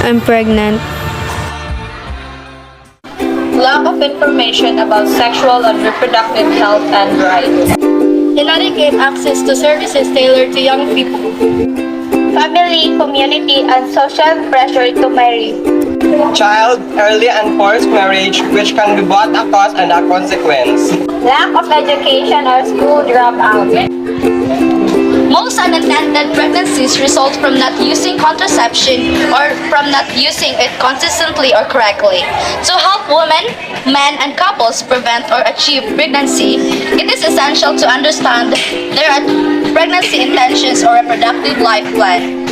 I'm pregnant. Lack of information about sexual and reproductive health and rights. Inadequate access to services tailored to young people. Family, community, and social pressure to marry. Child, early and forced marriage, which can be both a cause and a consequence. Lack of education or school dropout. Most unintended pregnancies result from not using contraception or from not using it consistently or correctly. To help women, men, and couples prevent or achieve pregnancy, it is essential to understand their pregnancy intentions or reproductive life plan.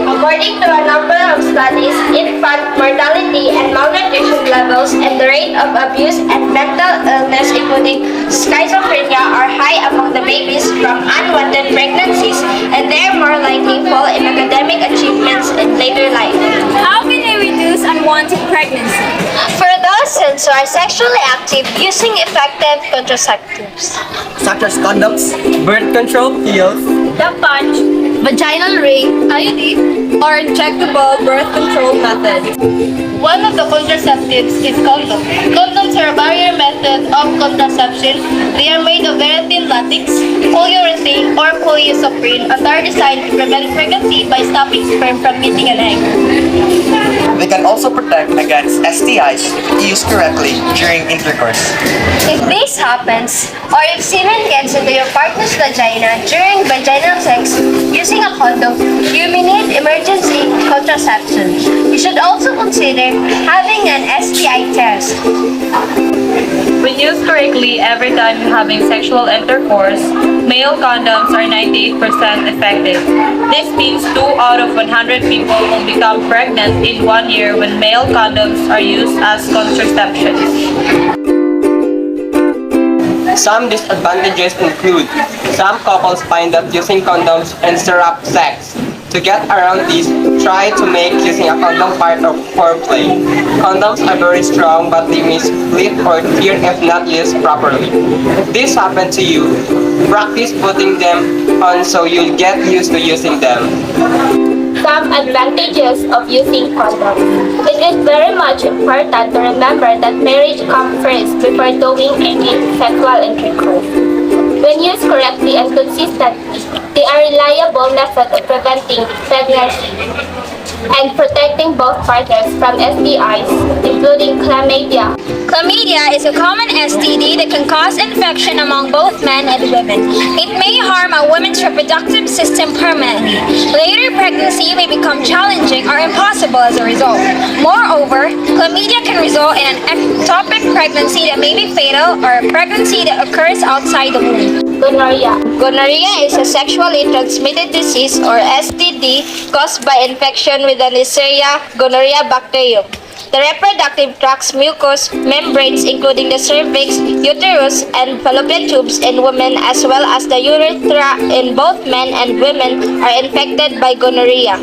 According to a number of studies, infant mortality and malnutrition levels and the rate of abuse and mental illness, including schizophrenia, are high among the babies from unwanted pregnancies, and they are more likely to fall in academic achievements in later life. How can I reduce unwanted pregnancy? For those who are sexually active, using effective contraceptives, Such as condoms, birth control pills, tampons, vaginal ring, IUD, or injectable birth control methods. One of the contraceptives is condom. Condoms are a barrier method of contraception. They are made of very thin latex, polyurethane, or polyisoprene, and are designed to prevent pregnancy by stopping sperm from meeting an egg. they can also protect against STIs used correctly during intercourse. If this happens, or if semen gets into your partner's vagina during vaginal sex using a condom, you may need emergency contraception. You should also consider having an STI test. When used correctly every time you're having sexual intercourse, male condoms are 98% effective. This means 2 out of 100 people will become pregnant in 1 year when male condoms are used as contraception. Some disadvantages include some couples find that using condoms interrupt sex. To get around this, try to make using a condom part of foreplay. Condoms are very strong but they may split or tear if not used properly. If this happened to you, practice putting them on so you'll get used to using them. Some advantages of using condoms. It is very much important to remember that marriage comes first before doing any sexual intercourse. When used correctly and consistently, they are a reliable method of preventing pregnancy and protecting both partners from STIs, including chlamydia. Chlamydia is a common STD that can cause infection among both men and women. It may harm a woman's reproductive system permanently. Later pregnancy may become challenging or impossible as a result. Moreover, chlamydia can result in an ectopic pregnancy that may be fatal or a pregnancy that occurs outside the womb. Gonorrhea. Gonorrhea is a sexually transmitted disease or STD caused by infection with the Neisseria gonorrhea bacterium. The reproductive tract's mucous membranes, including the cervix, uterus, and fallopian tubes in women, as well as the urethra in both men and women, are infected by gonorrhea.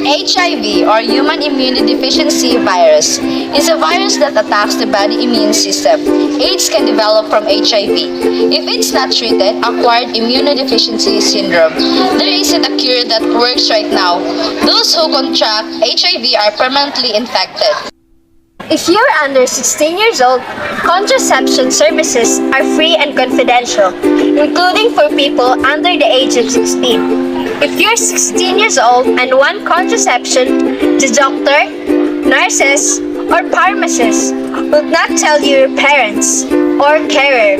HIV, or human immunodeficiency virus, is a virus that attacks the body immune system. AIDS can develop from HIV. If it's not treated, acquired immunodeficiency syndrome. There isn't a cure that works right now. Those who contract HIV are permanently infected. If you're under 16 years old, contraception services are free and confidential, including for people under the age of 16. If you're 16 years old and want contraception, the doctor, nurses, or pharmacist will not tell your parents or carer,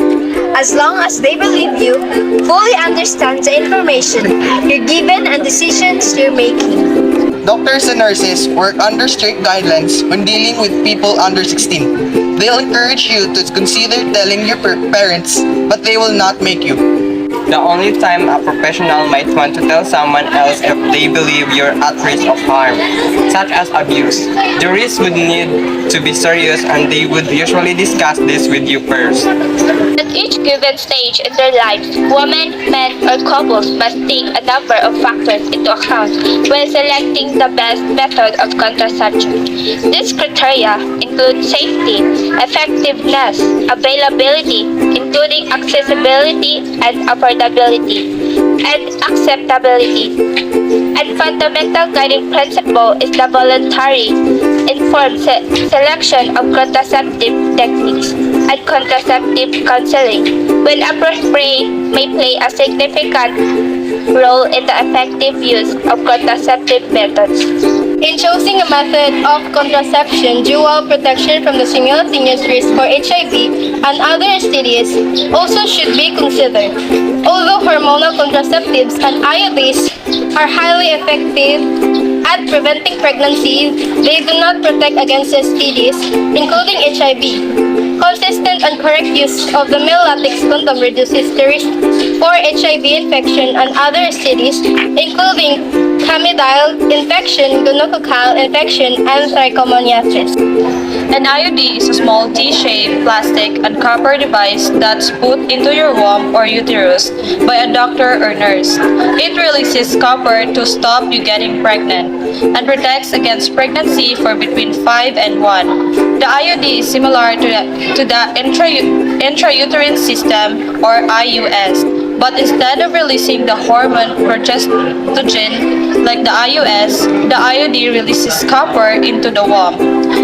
as long as they believe you fully understand the information you're given and decisions you're making. Doctors and nurses work under strict guidelines when dealing with people under 16. They'll encourage you to consider telling your parents, but they will not make you. The only time a professional might want to tell someone else if they believe you're at risk of harm, such as abuse. The risk would need to be serious and they would usually discuss this with you first. At each given stage in their lives, women, men, or couples must take a number of factors into account when selecting the best method of contraception. These criteria include safety, effectiveness, availability, including accessibility and affordability, affordability, and acceptability. And fundamental guiding principle is the voluntary, informed selection of contraceptive techniques and contraceptive counseling, when appropriate, may play a significant role in the effective use of contraceptive methods. In choosing a method of contraception, dual protection from the simultaneous risk for HIV and other STDs also should be considered. Although hormonal contraceptives and IUDs are highly effective at preventing pregnancy, they do not protect against STDs, including HIV. Consistent and correct use of the male latex condom reduces the risk for HIV infection and other STDs, including chlamydial infection, gonococcal infection, and trichomoniasis. An IUD is a small T-shaped plastic and copper device that's put into your womb or uterus by a doctor or nurse. It releases copper to stop you getting pregnant and protects against pregnancy for between 5 and 1. The IUD is similar to the intrauterine system or IUS, but instead of releasing the hormone progestogen like the IUS, the IUD releases copper into the womb.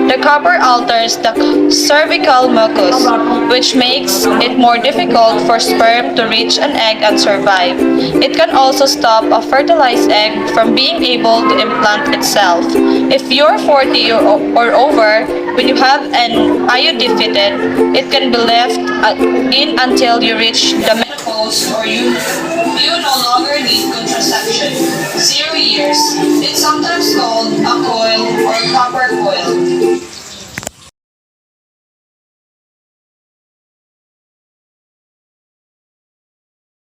The copper alters the cervical mucus, which makes it more difficult for sperm to reach an egg and survive. It can also stop a fertilized egg from being able to implant itself. If you're 40 or over, when you have an IUD fitted, it can be left in until you reach the menopause or you no longer need contraception. 0 years. It's sometimes called a coil or copper coil.